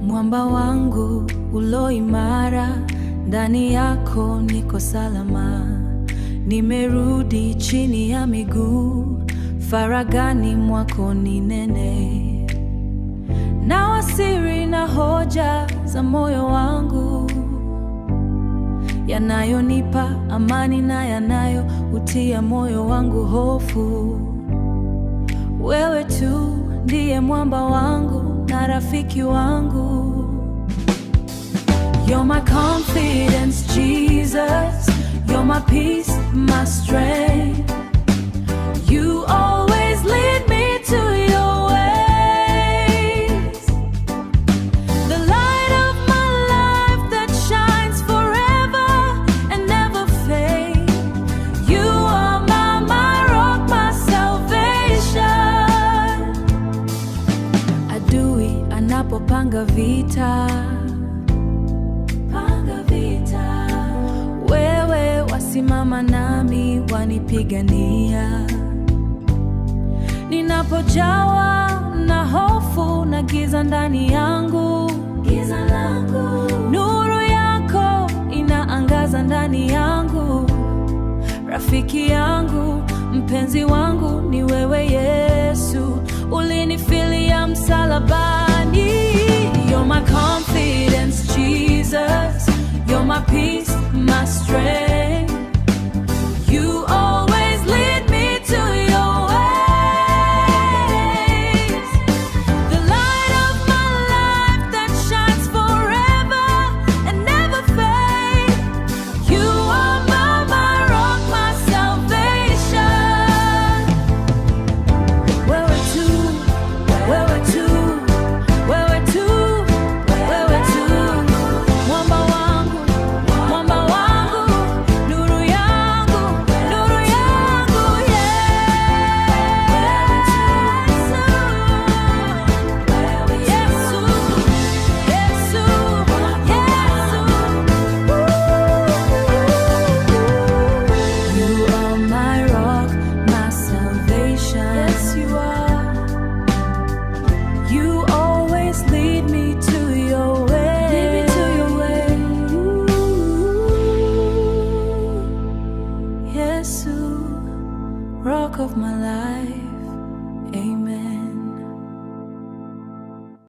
Mwamba wangu ulo imara, ndani yako niko salama. Nimerudi chini ya miguu, faragani mwako ni nene. Na wasiri na hoja za moyo wangu, yanayonipa amani na yanayo utia moyo wangu hofu. Wewe tu ndiye mwamba wangu na rafiki wangu. You're my confidence, Jesus. You're my peace, my strength. You always lead me to your ways. The light of my life that shines forever and never fade. You are my rock, my salvation. Adui anapopanga vita, wewe wasimama nami, wanipigania. Ninapojawa na hofu na giza ndani yangu, nuru yako inaangaza ndani yangu. Rafiki yangu, mpenzi wangu ni wewe Yesu, ulinifilia msalabani. You're my confidence, Jesus. You're my peace, my strength. You always lead me to your ways. The light of my life that shines forever and never fade. You are my rock, my salvation. Wewe tu, wewe tu, wewe tu, wewe tu. Mwamba wangu, mwamba wangu, nuru yangu, yeah. Yesu, Yesu, Yesu. You are my rock, my salvation. Yes, you are. You always lead me to your way. Lead me to your way. Yesu, rock of my life.